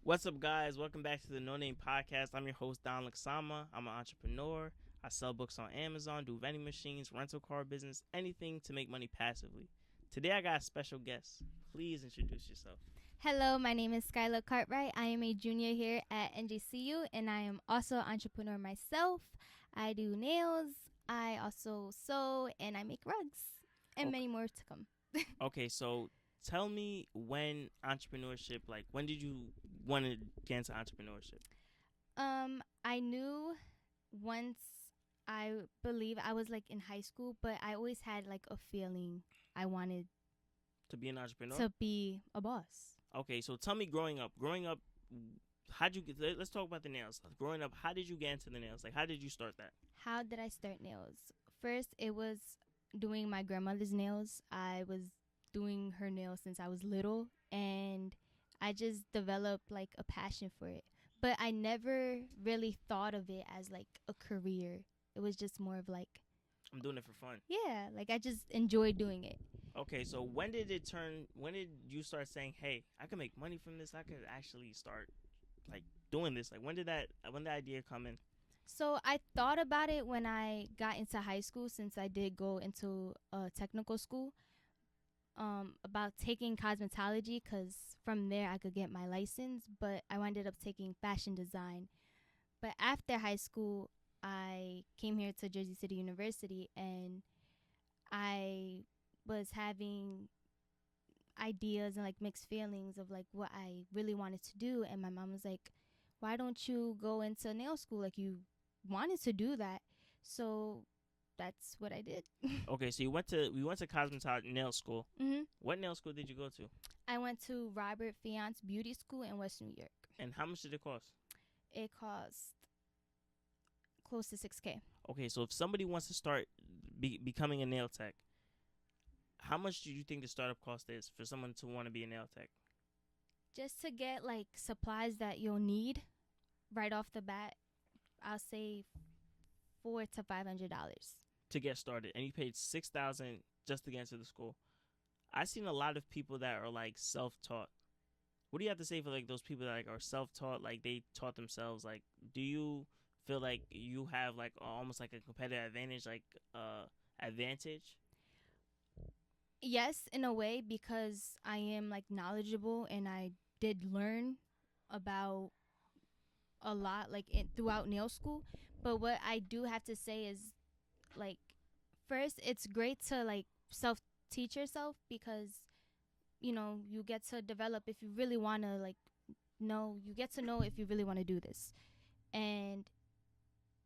What's up, guys? Welcome back to the No Name Podcast. I'm your host, Don Laksama. I'm an entrepreneur. I sell books on Amazon, do vending machines, rental car business, anything to make money passively. Today, I got a special guest. Please introduce yourself. Hello, my name is Skylar Cartwright. I am a junior here at NJCU, and I am also an entrepreneur myself. I do nails, I also sew, and I make rugs, and many more to come. Okay, so tell me when entrepreneurship, when did you want to get into entrepreneurship? I knew once, I believe I was in high school, but I always had a feeling I wanted To be an entrepreneur? to be a boss. Okay, so tell me growing up, how'd you get, let's talk about the nails. Growing up, how did you get into the nails? How did you start that? How did I start nails? First, it was doing my grandmother's nails. I was doing her nails since I was little, and I just developed a passion for it. But I never really thought of it as a career. It was just more of I'm doing it for fun. yeah, I just enjoy doing it. Okay, so when did you start saying, hey, I can make money from this? I could actually start doing this. When did the idea come in? So I thought about it when I got into high school, since I did go into a technical school, about taking cosmetology, because from there I could get my license, but I ended up taking fashion design. But after high school, I came here to Jersey City University, and I was having ideas and mixed feelings of what I really wanted to do. And my mom was like, why don't you go into nail school? You wanted to do that. So that's what I did. Okay, so we went to cosmetology nail school. Mm-hmm. What nail school did you go to? I went to Robert Fiance Beauty School in West New York. And how much did it cost? It cost close to $6,000. Okay, so if somebody wants to start becoming a nail tech, how much do you think the startup cost is for someone to want to be a nail tech? Just to get supplies that you'll need right off the bat, I'll say $400 to $500 to get started, and you paid $6,000 just to get into the school. I've seen a lot of people that are self-taught. What do you have to say for those people that are self-taught, they taught themselves? Do you feel like you have almost a competitive advantage, advantage? Yes, in a way, because I am knowledgeable, and I did learn about a lot throughout nail school. But what I do have to say is first, it's great to self teach yourself, because you get to develop if you really want to know. You get to know if you really want to do this, and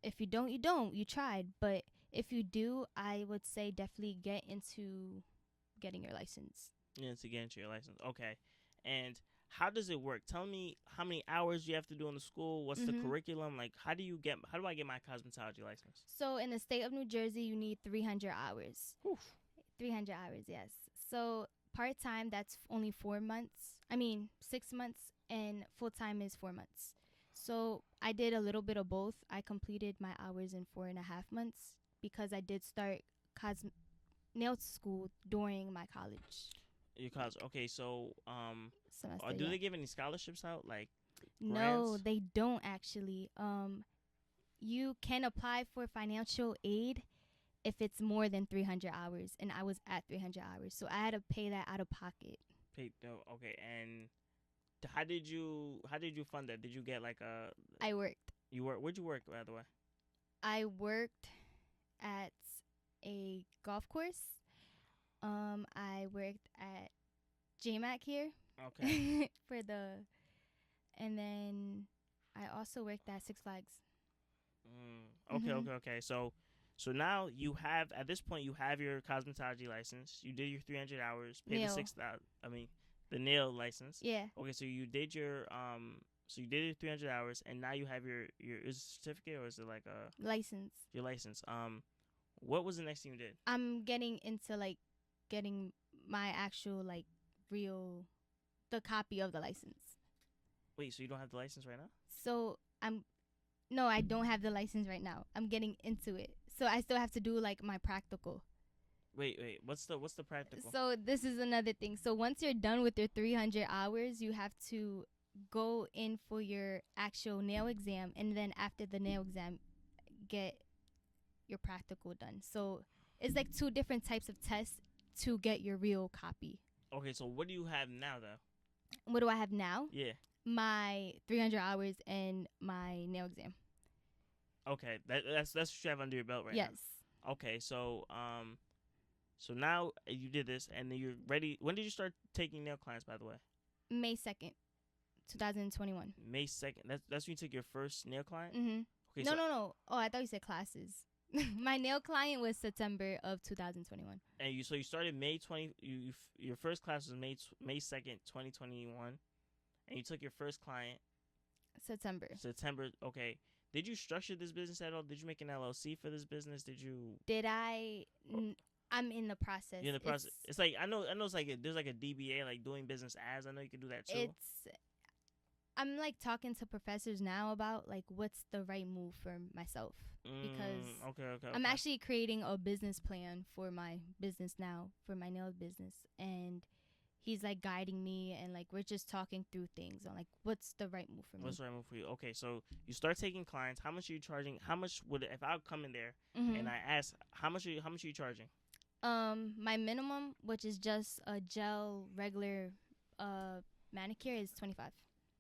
if you don't, you tried. But if you do, I would say definitely get into getting your license. Yeah, to get into your license. Okay. And how does it work? Tell me how many hours you have to do in the school. What's the curriculum? How do I get my cosmetology license? So in the state of New Jersey, you need 300 hours. Oof. 300 hours, yes. So part-time, that's only 6 months, and full-time is 4 months. So I did a little bit of both. I completed my hours in 4.5 months, because I did start nail school during my college. Your college. Okay, so semester, do they give any scholarships out, No, grants? they don't actually. You can apply for financial aid if it's more than 300 hours, and I was at 300 hours, so I had to pay that out of pocket. Okay, and how did you fund that? Did you get I worked. You work? Where'd you work, by the way? I worked at a golf course. I worked at JMAC here. Okay. And then I also worked at Six Flags. Okay. So now you have, at this point, you have your cosmetology license. You did your 300 hours. Paid the 6,000. The nail license. Yeah. Okay, so you did your 300 hours, and now you have your is it a certificate, or is it a license? Your license. What was the next thing you did? I'm getting into getting my actual the copy of the license. Wait, so you don't have the license right now? So no, I don't have the license right now. I'm getting into it. So I still have to do my practical. Wait. What's the practical? So this is another thing. So once you're done with your 300 hours, you have to go in for your actual nail exam, and then after the nail exam, get your practical done. So it's like two different types of tests to get your real copy. Okay, so what do you have now, though? What do I have now? Yeah. My 300 hours and my nail exam. Okay, that's what you have under your belt right now. Yes. Okay, so now you did this, and then you're ready. When did you start taking nail clients, by the way? May 2nd, 2021. May 2nd. That's when you took your first nail client. Mm-hmm. Okay. No. Oh, I thought you said classes. My nail client was September of 2021. And you started May 20. Your first class was May 2nd, 2021, and you took your first client September. Okay. Did you structure this business at all? Did you make an LLC for this business? Did I? I'm in the process. You're in the process. It's like I know. It's like there's like a DBA, like doing business as. I know you can do that too. I'm like talking to professors now about like what's the right move for myself, because okay. I'm actually creating a business plan for my business now, for my nail business, and he's like guiding me, and like we're just talking through things on like what's the right move for me. What's the right move for you? Okay, so you start taking clients. How much are you charging? How much would if I come in there and I ask how much are you charging? My minimum, which is just a gel regular manicure, is $25.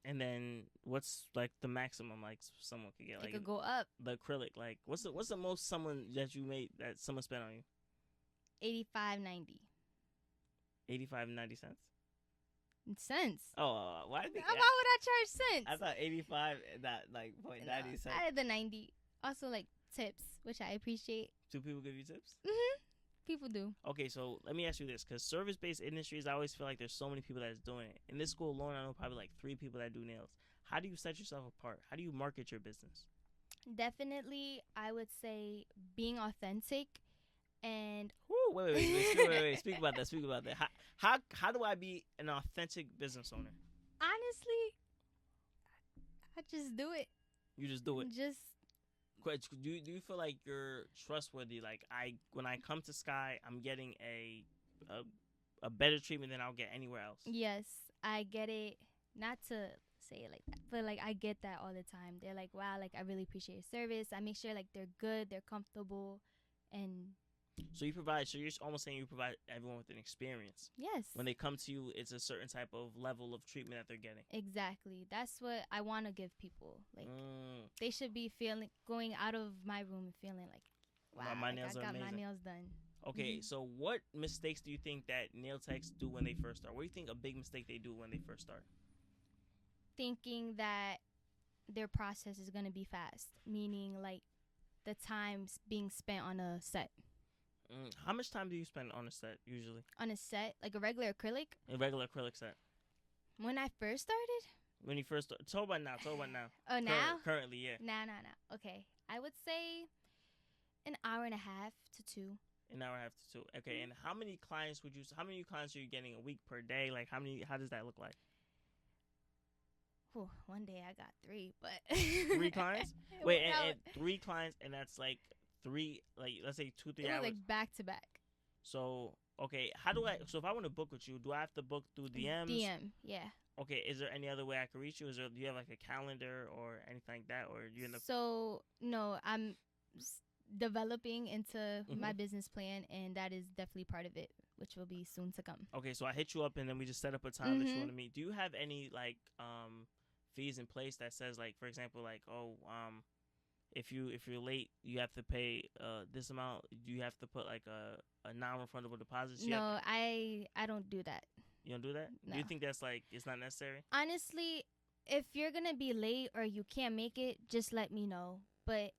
And then what's like the maximum like someone could get? It like could go up. The acrylic, like what's the most someone that you made that someone spent on you? $85.90. 85.90 cents. Oh, why? Why would I charge cents? I thought 85, not like 0.90 cents. I had the 90. Also like tips, which I appreciate. Do people give you tips? People do. Okay, so let me ask you this, because service-based industries, I always feel like there's so many people that's doing it. In this school alone, I know probably like 3 people that do nails. How do you set yourself apart? How do you market your business? Definitely, I would say being authentic and. Woo, wait. Speak about that. How do I be an authentic business owner? Honestly, I just do it. You just do it. Do you feel like you're trustworthy? Like when I come to Sky, I'm getting a better treatment than I'll get anywhere else. Yes, I get it. Not to say it like that, but like I get that all the time. They're like, wow, like I really appreciate your service. I make sure like they're good, they're comfortable, and. So you're almost saying you provide everyone with an experience. Yes. When they come to you, it's a certain type of level of treatment that they're getting. Exactly. That's what I want to give people. Like they should be going out of my room and feeling like, wow, my nails are amazing. My nails done. Okay, so what mistakes do you think that nail techs do when they first start? What do you think a big mistake they do when they first start? Thinking that their process is going to be fast, meaning like the time's being spent on a set. How much time do you spend on a set usually? On a set, like a regular acrylic? A regular acrylic set. When I first started? When you first started. Talk about now. Oh, now? Currently, yeah. No. Okay. I would say an hour and a half to 2. An hour and a half to 2. Okay, and how many clients are you getting a week per day? Like how does that look like? Whew, one day I got 3, but 3 clients? Wait, and 3 clients, and that's like 3, like let's say 2-3 hours. Like back to back. So okay, so if I want to book with you, do I have to book through DMs? DM, yeah. Okay, is there any other way I can reach you? Do you have like a calendar or anything like that, or you end up? So no, I'm developing into my business plan, and that is definitely part of it, which will be soon to come. Okay, so I hit you up, and then we just set up a time that you want to meet. Do you have any like fees in place that says like, for example, like if you're late, you have to pay this amount? Do you have to put like a non-refundable deposit? No, I don't do that. You don't do that? No. Do you think that's like it's not necessary? Honestly, if you're gonna be late or you can't make it, just let me know. But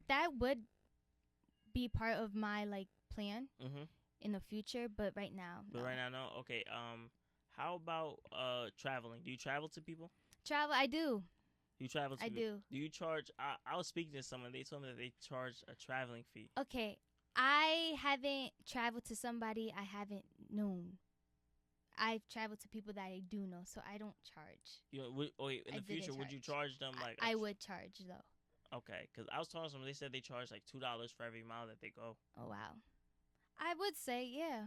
that would be part of my like plan in the future. But right now, no. No. Okay. How about traveling? Do you travel to people? I do. You travel to I people? do. Do you charge? I was speaking to someone. They told me that they charge a traveling fee. Okay. I haven't traveled to somebody I haven't known. I've traveled to people that I do know, so I don't charge. In the future, would you charge them like? I would charge though. Okay, because I was talking to someone. They said they charge like $2 for every mile that they go. Oh wow. I would say yeah.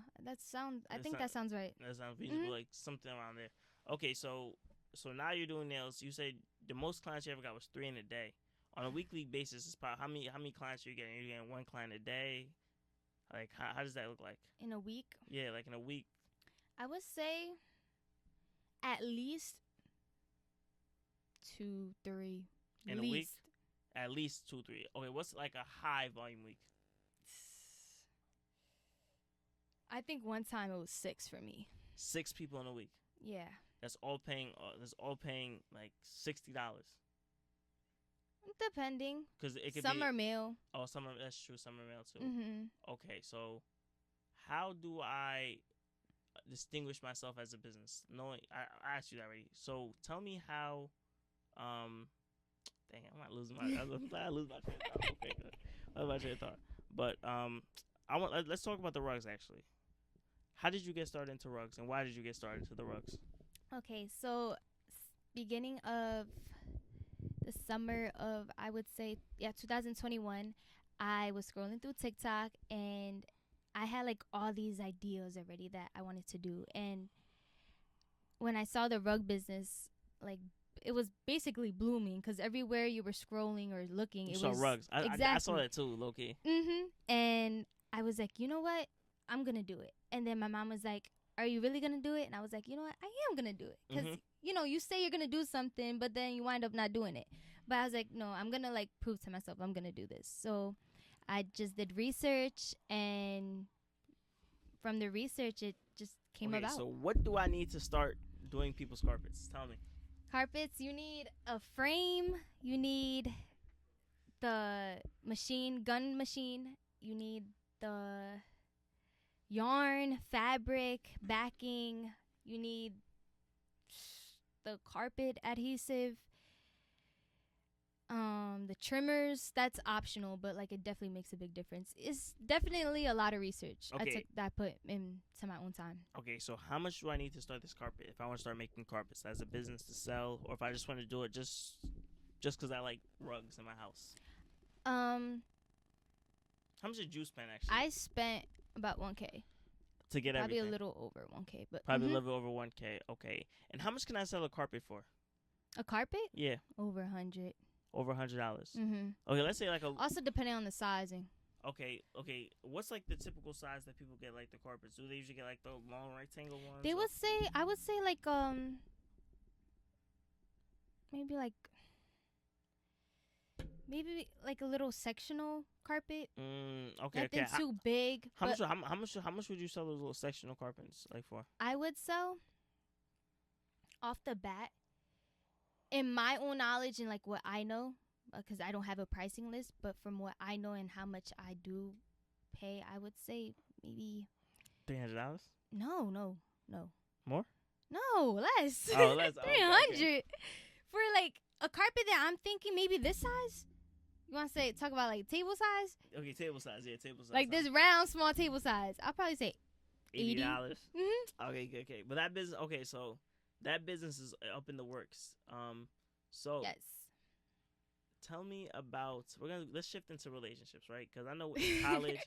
I think that sounds right. That sounds reasonable, like something around there. Okay, so so now you're doing nails. You said the most clients you ever got was 3 in a day. On a weekly basis, it's probably how many clients are you getting? Are you getting one client a day? Like how does that look like? In a week, Yeah, like in a week. I would say at least 2, 3. In a week, at least 2, 3. Okay, what's like a high volume week? I think one time it was 6 for me. 6 people in a week. Yeah. That's all paying. Like $60. Depending. Because it could Summer be meal. Oh, summer. That's true. Summer mail too. Mm-hmm. Okay, so how do I distinguish myself as a business? Knowing I asked you that already. So tell me how. Dang, I might lose my. I lose my train of thought. Okay, good. I lose my train of thought. But let's talk about the rugs actually. How did you get started into rugs, and why did you get started into the rugs? Okay, so beginning of the summer of, I would say, 2021, I was scrolling through TikTok and I had like all these ideas already that I wanted to do. And when I saw the rug business, like it was basically blooming because everywhere you were scrolling or looking, You it saw was rugs. exactly. I saw that too, low key. And I was like, you know what? I'm gonna do it. And then my mom was like, are you really gonna do it? And I was like, you know what? I am gonna do it because you say you're gonna do something, but then you wind up not doing it. But I was like, no, I'm gonna like prove to myself I'm gonna do this. So I just did research, and from the research, it just came about. So what do I need to start doing people's carpets? Tell me. Carpets, you need a frame, you need the gun machine, you need the yarn, fabric, backing, you need the carpet adhesive, the trimmers. That's optional, but like it definitely makes a big difference. It's definitely a lot of research I put into my own time. Okay, so how much do I need to start this carpet if I want to start making carpets as a business to sell, or if I just want to do it just because I like rugs in my house? How much did you spend actually? I spent about 1K. To get probably everything? a little over 1K, but probably a little over 1K. Okay, and how much can I sell a carpet for? A carpet? Yeah, over 100. Over $100. Mm-hmm. Okay, let's say like a. Also depending on the sizing. Okay. What's like the typical size that people get like the carpets? Do they usually get like the long rectangle ones? I would say like maybe like a little sectional carpet. Okay. Nothing too big. How much would you sell those little sectional carpets like for? I would sell off the bat, in my own knowledge and like what I know, because I don't have a pricing list, but from what I know and how much I do pay, I would say maybe $300. No. More? No, less. Oh, less. 300 okay. For like a carpet that I'm thinking maybe this size. You want to talk about like table size? Okay, table size. Yeah, table size. Like this round, small table size. I'll probably say $80. Mm-hmm. Okay. But that business. Okay, so that business is up in the works. So yes. Tell me about. Let's shift into relationships, right? Because I know in college,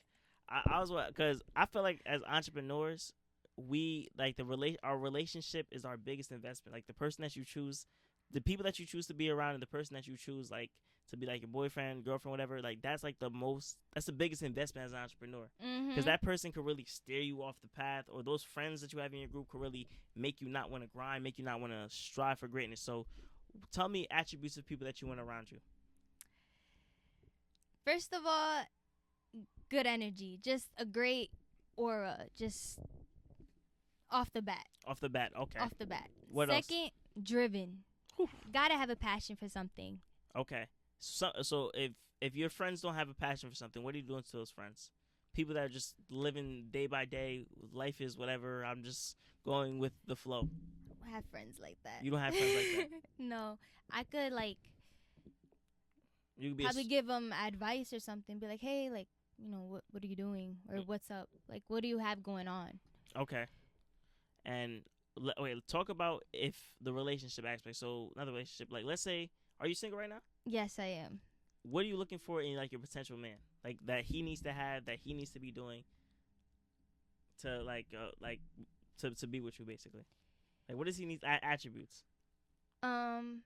because I feel like as entrepreneurs, we like our relationship is our biggest investment. Like the person that you choose, the people that you choose to be around, and the person that you choose like to be like your boyfriend, girlfriend, whatever. Like that's the biggest investment as an entrepreneur. Because that person could really steer you off the path, or those friends that you have in your group could really make you not want to grind, make you not want to strive for greatness. So tell me attributes of people that you want around you. First of all, good energy, just a great aura, just off the bat. Okay. Off the bat. What Second, else? Driven. Whew. Gotta have a passion for something. Okay. So if your friends don't have a passion for something, what are you doing to those friends? People that are just living day by day, life is whatever, I'm just going with the flow. I don't have friends like that. You don't have friends like that? No. I could like you could be probably give them advice or something. Be like, hey, like, what are you doing? Or what's up? Like, what do you have going on? Okay. And talk about if the relationship aspect. So another relationship, like let's say, are you single right now? Yes, I am. What are you looking for in like your potential man? Like that he needs to have, that he needs to be doing to to be with you basically. Like what does he need attributes? Um,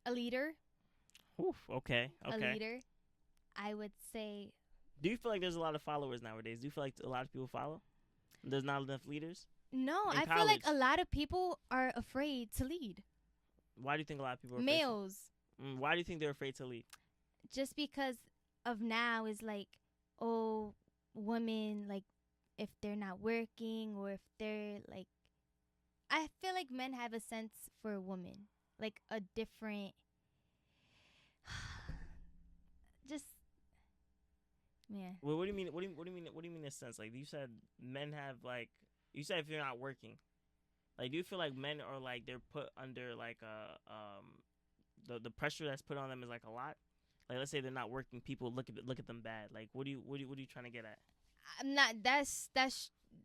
a leader. Oof, okay. A leader. I would say. Do you feel like there's a lot of followers nowadays? Do you feel like a lot of people follow? There's not enough leaders? No, In I feel like college. a lot of people are afraid to lead. Why do you think a lot of people are Males. Why do you think they're afraid to lead? Just because of now is like, oh, women, like, if they're not working or if they're like, I feel like men have a sense for a woman, like a different, just, man. Well, what do you mean? What do you mean? What do you mean in a sense? Like you said, men have like you said if you're not working, like do you feel like men are like they're put under like the pressure that's put on them is like a lot? Like let's say they're not working, people look at them bad. Like what are you trying to get at? I'm not.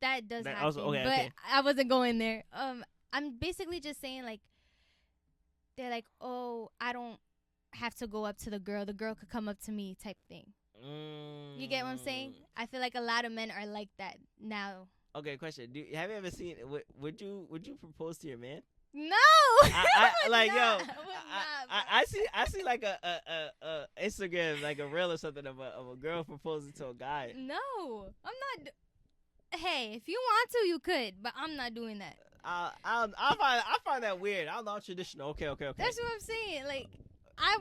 That does happen. Also, okay, but okay. I wasn't going there. I'm basically just saying like they're like, oh, I don't have to go up to the girl. The girl could come up to me, type thing. You get what I'm saying? I feel like a lot of men are like that now. Okay, question. Have you ever seen? Would you propose to your man? No. I like not. yo. I see like a Instagram like a reel or something of a girl proposing to a guy. No, I'm not. Hey, if you want to, you could, but I'm not doing that. I find that weird. I'm not traditional. Okay. That's what I'm saying. Like, I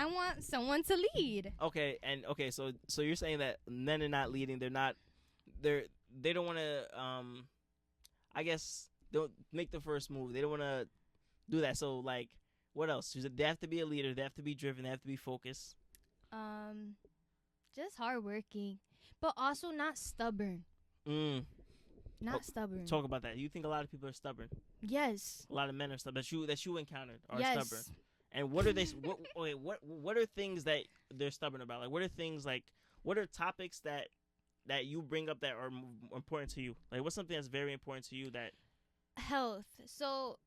want someone to lead. Okay, and okay, so you're saying that men are not leading. They don't want to I guess don't make the first move. They don't want to do that. So like, what else? They have to be a leader. They have to be driven. They have to be focused. Just hardworking, but also not stubborn. Not stubborn. Talk about that. You think a lot of people are stubborn? Yes. A lot of men are stubborn that you encountered are yes. stubborn. And what are they? What are things that they're stubborn about? Like, what are things like? What are topics that you bring up that are important to you? Like, what's something that's very important to you that? Health. So,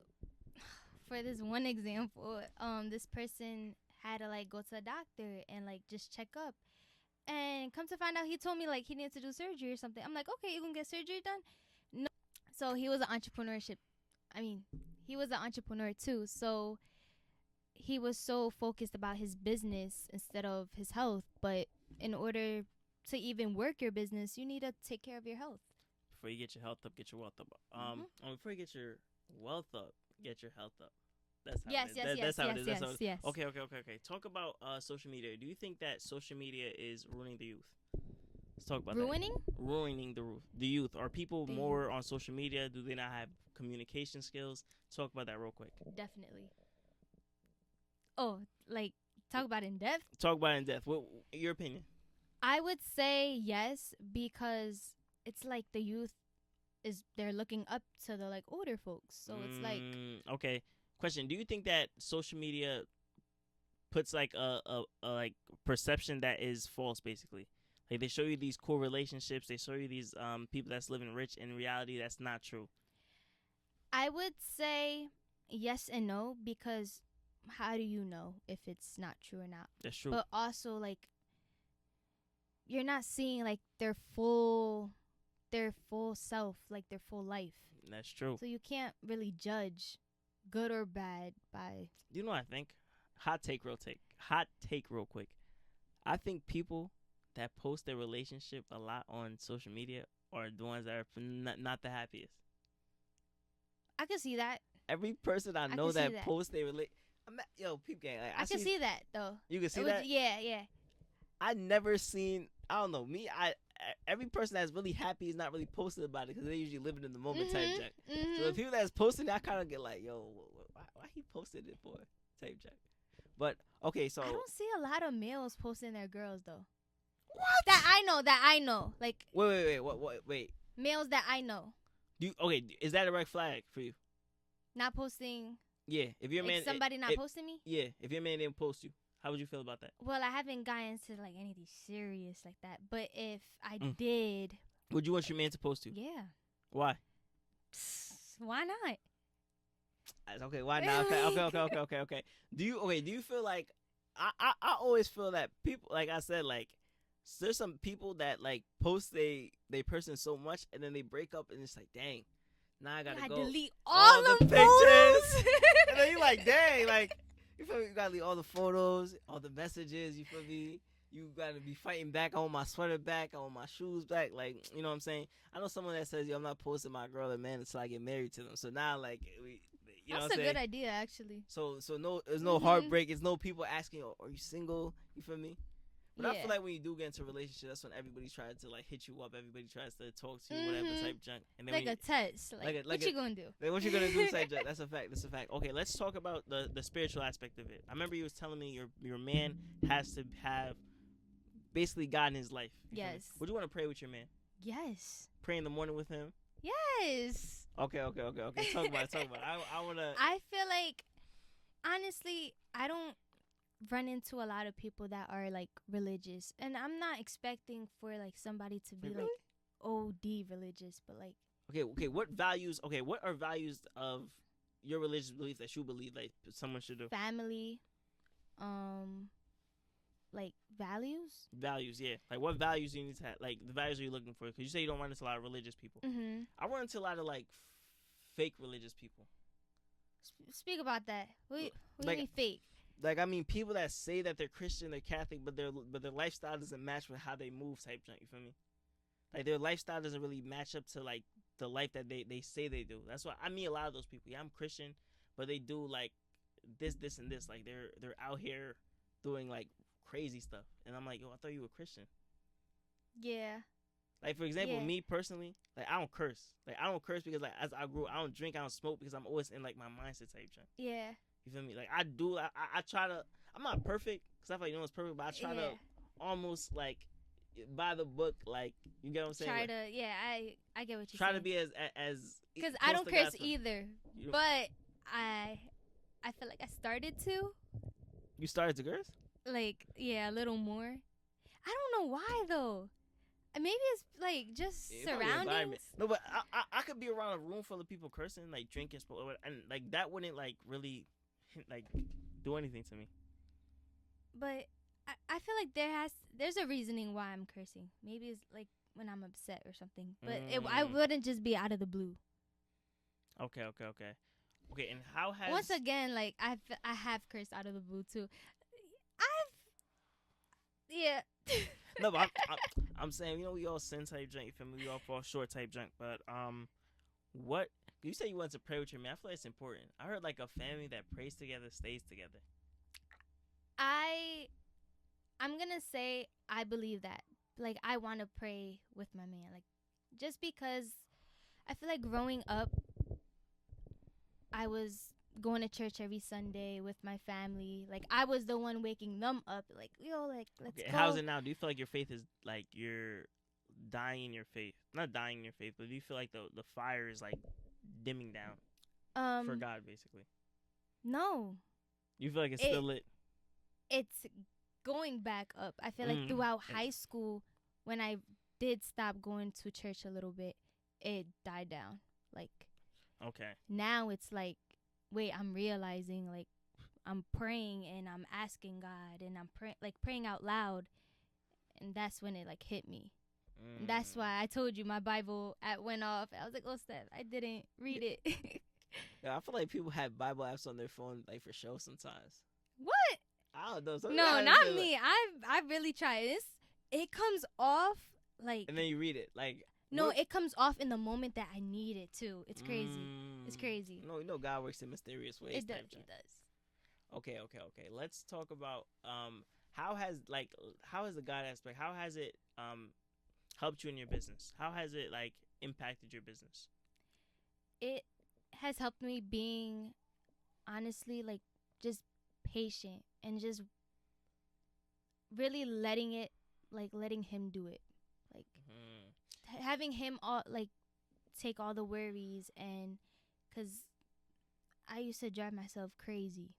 for this one example, this person had to like go to a doctor and like just check up. And come to find out, he told me like he needed to do surgery or something. I'm like, okay, you gonna get surgery done? No. So he was he was an entrepreneur too. So he was so focused about his business instead of his health. But in order to even work your business, you need to take care of your health. Before you get your health up, get your wealth up. Before you get your wealth up, get your health up. That's how it is. That's how it is. Yes. Okay. Talk about social media. Do you think that social media is ruining the youth? Let's talk about ruining the youth. Are people more on social media? Do they not have communication skills? Talk about that real quick. Definitely. Oh, like talk about it in depth? Talk about it in depth. What your opinion? I would say yes, because it's like the youth they're looking up to the like older folks. So it's like okay. Question: do you think that social media puts like a like perception that is false, basically? Like they show you these cool relationships, they show you these people that's living rich. In reality, that's not true. I would say yes and no, because how do you know if it's not true or not? That's true. But also like you're not seeing like their full self, like their full life. That's true. So you can't really judge good or bad by. You know what I think? Hot take real quick. I think people that post their relationship a lot on social media are the ones that are not the happiest. I can see that. Every person I know that posts their relationship. Yo, peep gang. Like, I can see that though. You can see that? Yeah. I never seen. I don't know me. Every person that's really happy is not really posting about it because they're usually living in the moment type jack. So the people that's posting, I kind of get like, yo, why he posted it for type jack? But okay, so I don't see a lot of males posting their girls though. What? That I know. Like wait. Males that I know. Is that a red flag for you? Not posting. Yeah, if your man somebody not posting me. Yeah, if your man didn't post you, how would you feel about that? Well, I haven't gotten to like anything serious like that, but if I did, would you want your man to post you? Yeah. Why? Why not? Okay, why not? Okay. Do you feel like I always feel that people, like I said, like there's some people that like post they person so much and then they break up and it's like, dang, Now I gotta I go delete all all the the pictures. photos. And then you like, dang, like, you feel me? You gotta leave all the photos, all the messages. You feel me? You gotta be fighting back. I want my sweater back. I want my shoes back. Like, you know what I'm saying? I know someone that says, yo, I'm not posting my girl or man until I get married to them. So now, like, you know That's what I'm a saying? good idea, actually. So no, there's no heartbreak. It's no people asking, oh, are you single? You feel me? But I feel like when you do get into a relationship, that's when everybody tries to like hit you up. Everybody tries to talk to you, whatever type junk. And then like a test. Like what you gonna do? Like what you gonna do type junk. That's a fact. That's a fact. Okay, let's talk about the spiritual aspect of it. I remember you was telling me your man has to have basically God in his life. Yes. Would you want to pray with your man? Yes. Pray in the morning with him? Yes. Okay. Talk about it. Talk about it. I wanna. I feel like, honestly, I don't run into a lot of people that are like religious, and I'm not expecting for like somebody to be like OD religious, but like Okay. What values? Okay, what are values of your religious belief that you believe like someone should do? family, like values. Values, yeah. Like what values do you need to have? Like the values are you looking for? Because you say you don't run into a lot of religious people. I run into a lot of like fake religious people. Speak about that. What Like- do you mean fake? Like I mean, people that say that they're Christian, they're Catholic, but their lifestyle doesn't match with how they move. Type junk, you feel me? Like their lifestyle doesn't really match up to like the life that they say they do. That's why I meet a lot of those people. Yeah, I'm Christian, but they do like this, and this. Like they're out here doing like crazy stuff, and I'm like, yo, I thought you were Christian. Yeah. Like for example, Yeah. me personally, like I don't curse. Like I don't curse because like as I grew, I don't drink, I don't smoke because I'm always in like my mindset type junk. Yeah. You feel me? Like I do. I try to. I'm not perfect because I feel like no one's perfect, but I try to almost like by the book. Like you get what I'm saying? Try like, to. Yeah. I get what you're try saying. to be as because close I don't to curse God's stuff. either, You- but I feel like I started to. You started to curse? Like, yeah, a little more. I don't know why though. Maybe it's like just Yeah, probably surroundings. environment. No, but I could be around a room full of people cursing, like drinking, and like that wouldn't like really like do anything to me. But I feel like there's a reasoning why I'm cursing. Maybe it's like when I'm upset or something. But I wouldn't just be out of the blue. Okay. And how has Once again, like I have cursed out of the blue too. Yeah. No, but I'm saying, you know, we all sin type junk, you feel me? We all fall short type junk. But what you say you want to pray with your man? I feel like it's important. I heard like a family that prays together stays together. I'm gonna say I believe that. Like I want to pray with my man, like just because I feel like growing up, I was going to church every Sunday with my family. Like I was the one waking them up. Like yo, like let's go. How's it now? Do you feel like your faith is like you're dying in your faith? Not dying in your faith, but do you feel like the fire is like dimming down for God, basically? No. You feel like it's still lit? It's going back up. I feel like throughout high school, when I did stop going to church a little bit, it died down. Like okay. Now it's like, wait, I'm realizing like I'm praying and I'm asking God and I'm praying out loud, and that's when it like hit me. And that's why I told you my Bible app went off. I was like, oh, Steph, I didn't read it. Yeah, I feel like people have Bible apps on their phone like for show sometimes. What? I don't know. No, not me. I really try this. It comes off like. And then you read it like. No, it comes off in the moment that I need it too. It's crazy. It's crazy. No, you know God works in mysterious ways. It does. It does. Okay. Let's talk about how has the God aspect? How has it helped you in your business? How has it like impacted your business? It has helped me being honestly like just patient and just really letting him do it, like having him all like take all the worries, and because I used to drive myself crazy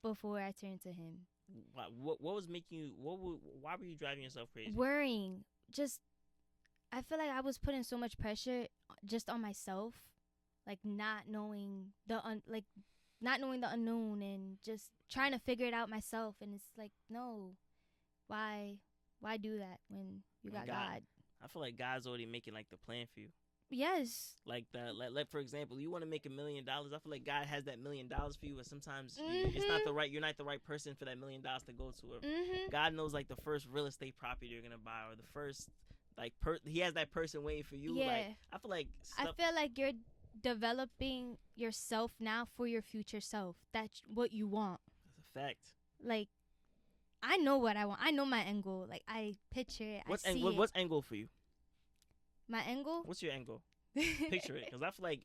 before I turned to him. What was making you? Why were you driving yourself crazy? Worrying. Just I feel like I was putting so much pressure just on myself, like not knowing the unknown and just trying to figure it out myself. And it's like, no, why do that when you got God? I feel like God's already making like the plan for you. Yes. Like for example, you want to make $1 million. I feel like God has that $1 million for you, but sometimes it's not you're not the right person for that $1 million to go to. Or God knows like the first real estate property you're gonna buy, or the first he has that person waiting for you. Yeah. Like I feel like you're developing yourself now for your future self. That's what you want. That's a fact. Like, I know what I want. I know my end goal. Like, I picture it. What's I see it. What's end goal for you? My end goal? What's your end goal? Picture it, because I feel like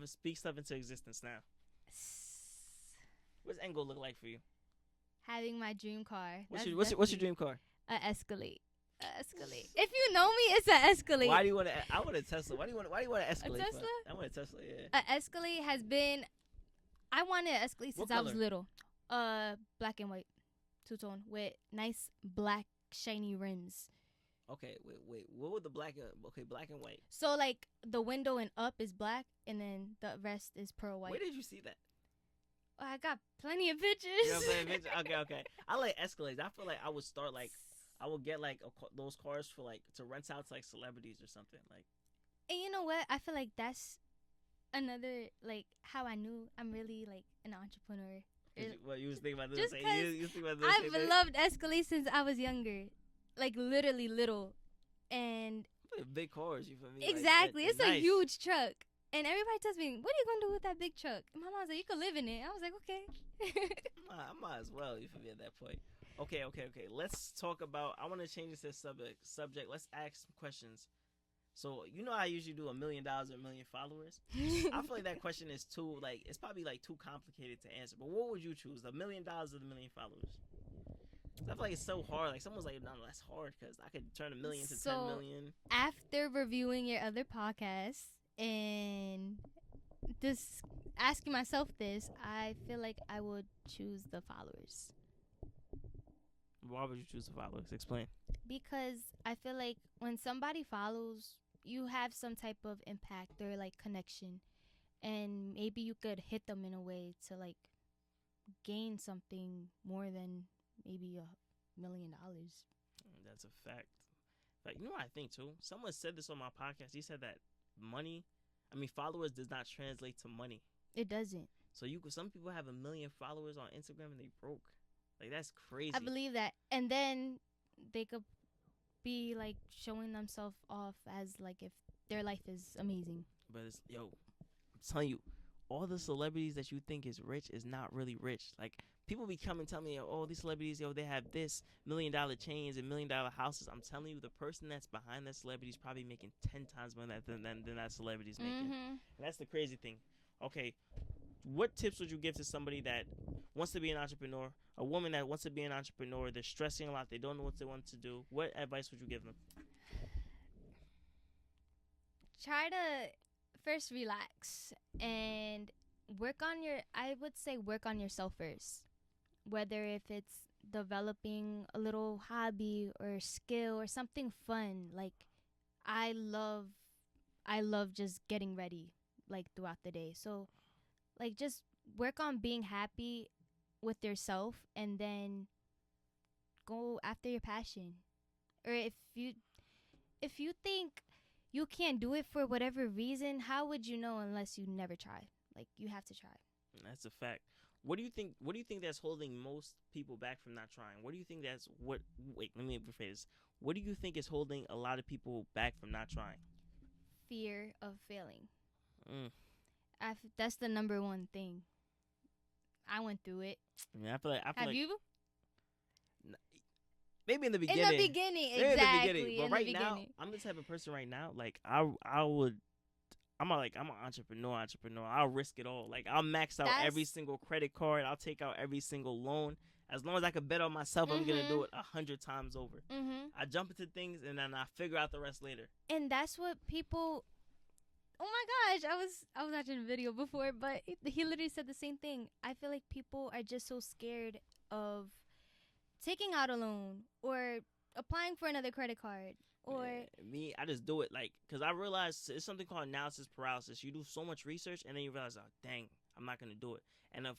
speak stuff into existence now. What's end goal look like for you? Having my dream car. What's your dream car? A Escalade. If you know me, it's an Escalade. Why do you want to? I want a Tesla. Why do you want an Escalade? A Tesla? I want a Tesla. Yeah. An Escalade has been. I wanted an Escalade since I was little. Black and white, two-tone with nice black shiny rims. Okay, wait. What would the black? Okay, black and white. So like the window and up is black, and then the rest is pearl white. Where did you see that? Oh, I got plenty of pictures. You know what I'm saying? Okay. I like Escalades. I feel like I would start like. I will get like those cars for like to rent out to like celebrities or something like. And you know what? I feel like that's another like how I knew I'm really like an entrepreneur. What you was thinking about this? Just I've loved Escalade since I was younger, like literally little, and big cars. You feel me? Exactly, like, it's a huge truck, and everybody tells me, "What are you gonna do with that big truck?" And my mom's like, "You could live in it." I was like, "Okay." I might as well. You feel me at that point? Okay. Let's talk about. I want to change this to subject. Let's ask some questions. So you know I usually do $1 million or 1 million followers. I feel like that question is too it's probably like too complicated to answer. But what would you choose, $1 million or the 1 million followers? I feel like it's so hard. Like someone's like, no, that's hard because I could turn 1 million to 10 million. After reviewing your other podcasts and just asking myself this, I feel like I would choose the followers. Why would you choose the followers? Explain. Because I feel like when somebody follows, you have some type of impact or like connection, and maybe you could hit them in a way to like gain something more than maybe $1 million. That's a fact. Like, you know what I think too? Someone said this on my podcast. He said that followers does not translate to money. It doesn't. So some people have 1 million followers on Instagram and they broke. Like, that's crazy. I believe that. And then they could be like showing themselves off as like if their life is amazing. But I'm telling you, all the celebrities that you think is rich is not really rich. Like, people be coming and tell me, oh, these celebrities, they have this $1 million chains and $1 million houses. I'm telling you, the person that's behind that celebrity is probably making 10 times more than that celebrity's making. And that's the crazy thing. Okay, what tips would you give to somebody that wants to be an entrepreneur, a woman that wants to be an entrepreneur, they're stressing a lot, they don't know what they want to do? What advice would you give them? Try to first relax and work on yourself first. Whether if it's developing a little hobby or skill or something fun. Like, I love just getting ready like throughout the day. So like just work on being happy with yourself and then go after your passion. Or if you think you can't do it for whatever reason, how would you know unless you never try? Like, you have to try. That's a fact. What do you think that's holding most people back from not trying? What do you think wait, let me rephrase this. What do you think is holding a lot of people back from not trying? Fear of failing. That's the number one thing. I went through it. I feel like Have you? Maybe in the beginning. In the beginning, exactly. But right now, I'm the type of person right now. Like I'm an entrepreneur. I'll risk it all. Like, I'll max out every single credit card. I'll take out every single loan. As long as I can bet on myself, I'm gonna do it 100 times over. I jump into things and then I figure out the rest later. And that's what people. Oh my gosh, I was watching a video before, but he literally said the same thing. I feel like people are just so scared of taking out a loan or applying for another credit card. Or me, I just do it because I realize it's something called analysis paralysis. You do so much research and then you realize, oh dang, I'm not gonna do it. And a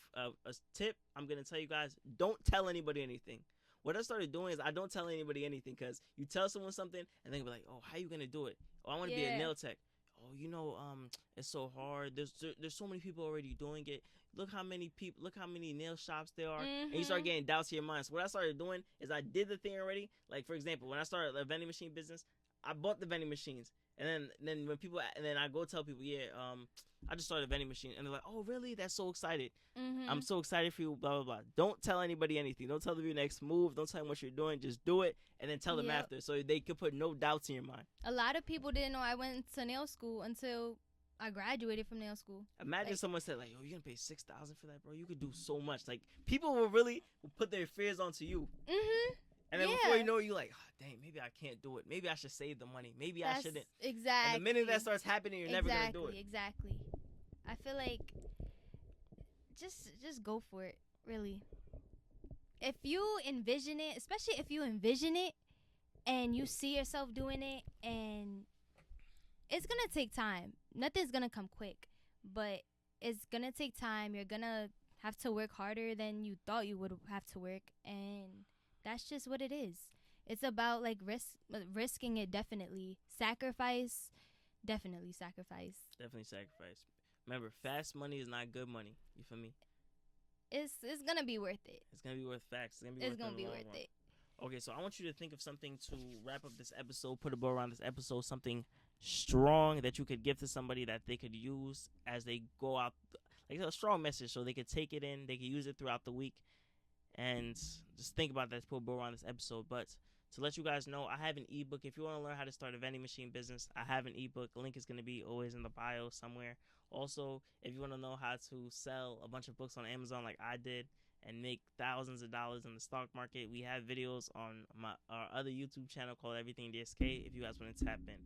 tip I'm gonna tell you guys: don't tell anybody anything. What I started doing is I don't tell anybody anything, because you tell someone something and they be like, oh, how you gonna do it? Oh, I want to be a nail tech. oh, it's so hard. There's so many people already doing it. Look how many nail shops there are. And you start getting doubts in your mind. So what I started doing is I did the thing already. Like, for example, when I started a vending machine business, I bought the vending machines. And then when people, and then I go tell people, I just started a vending machine. And they're like, oh, really? That's so excited. I'm so excited for you, blah, blah, blah. Don't tell anybody anything. Don't tell them your next move. Don't tell them what you're doing. Just do it and then tell them after so they could put no doubts in your mind. A lot of people didn't know I went to nail school until I graduated from nail school. Imagine someone said, like, yo, you're going to pay $6,000 for that, bro? You could do so much. Like, people will really put their fears onto you. And then before you know it, you're like, oh, dang, maybe I can't do it. Maybe I should save the money. Maybe I shouldn't. Exactly. And the minute that starts happening, you're never going to do it. Exactly. I feel like just go for it, really. If you envision it, especially if you envision it and you see yourself doing it, and it's going to take time. Nothing's going to come quick, but it's going to take time. You're going to have to work harder than you thought you would have to work, and that's just what it is. It's about like risking it. Definitely sacrifice. Definitely sacrifice. Remember, fast money is not good money. You feel me? It's gonna be worth it. It's gonna be worth facts. It's gonna be worth it. Okay, so I want you to think of something to wrap up this episode. Put a bow around this episode. Something strong that you could give to somebody that they could use as they go out. Like a strong message, so they could take it in. They could use it throughout the week. And just think about that to put a bow around this episode. But to let you guys know, I have an ebook. If you want to learn how to start a vending machine business, I have an ebook. The link is going to be always in the bio somewhere. Also, if you want to know how to sell a bunch of books on Amazon like I did and make thousands of dollars in the stock market, we have videos on our other YouTube channel called Everything DSK if you guys want to tap in.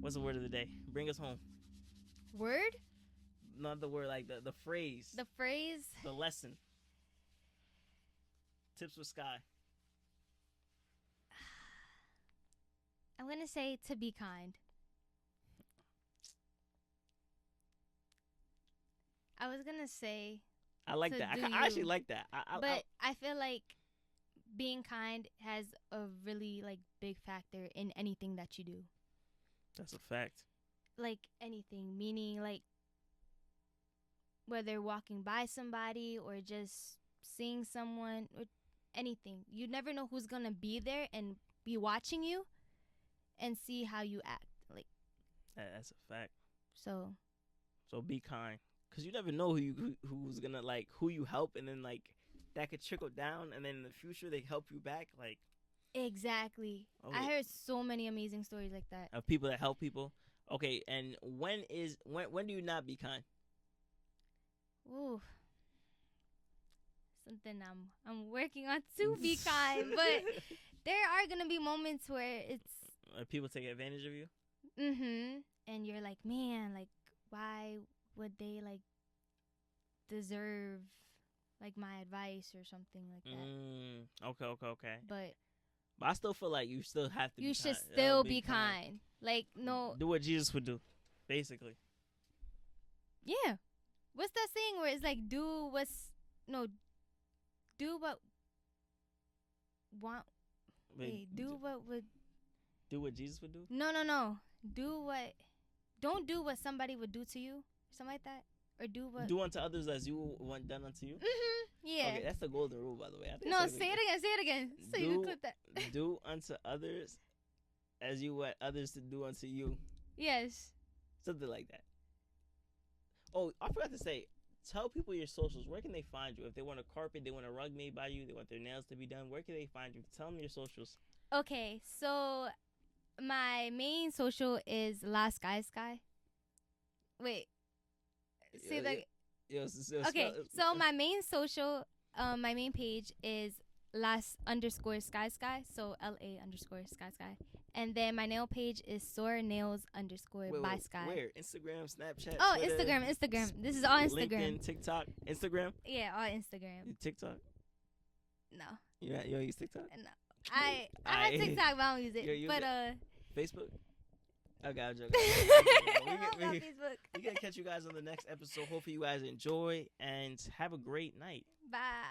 What's the word of the day? Bring us home. Word? Not the word, like the phrase. The phrase? The lesson. Tips with Sky. I'm going to say to be kind. I was going to say. I like that. I actually like that. I feel like being kind has a really like big factor in anything that you do. That's a fact. Like anything, meaning like whether walking by somebody or just seeing someone or anything. You never know who's going to be there and be watching you and see how you act. Like that's a fact. So be kind, cuz you never know who's going to like who you help, and then like that could trickle down, and then in the future they help you back, like exactly. I heard so many amazing stories like that of people that help people. Okay, and when do you not be kind? Ooh, something I'm working on to be kind, but there are gonna be moments where it's people take advantage of you. And you're like, man, like why would they like deserve like my advice or something like that? Okay. But I still feel like you still have to. You should still be kind. Like no. Do what Jesus would do, basically. Yeah. What's that saying where it's like do what Jesus would do? No. Don't do what somebody would do to you. Something like that. Or do unto others as you want done unto you. Yeah. Okay, that's the golden rule, by the way. Say it again. So you can clip that. Do unto others as you want others to do unto you. Yes. Something like that. Oh, I forgot to say, tell people your socials. Where can they find you? If they want a carpet, they want a rug made by you, they want their nails to be done, where can they find you? Tell them your socials. Okay, so my main social is La Sky Sky. Wait. Say that. Okay, so my main social, my main page is las_sky sky, so LA_sky sky. And then my nail page is soarnails_by sky. Where? Instagram, Snapchat? Oh, Twitter, Instagram. This is all Instagram. LinkedIn, TikTok, Instagram. Yeah, all Instagram. TikTok. No. You don't use TikTok? No. I have TikTok, but I don't use it. But Facebook. Okay, I'm joking. We're gonna catch you guys on the next episode. Hopefully you guys enjoy and have a great night. Bye.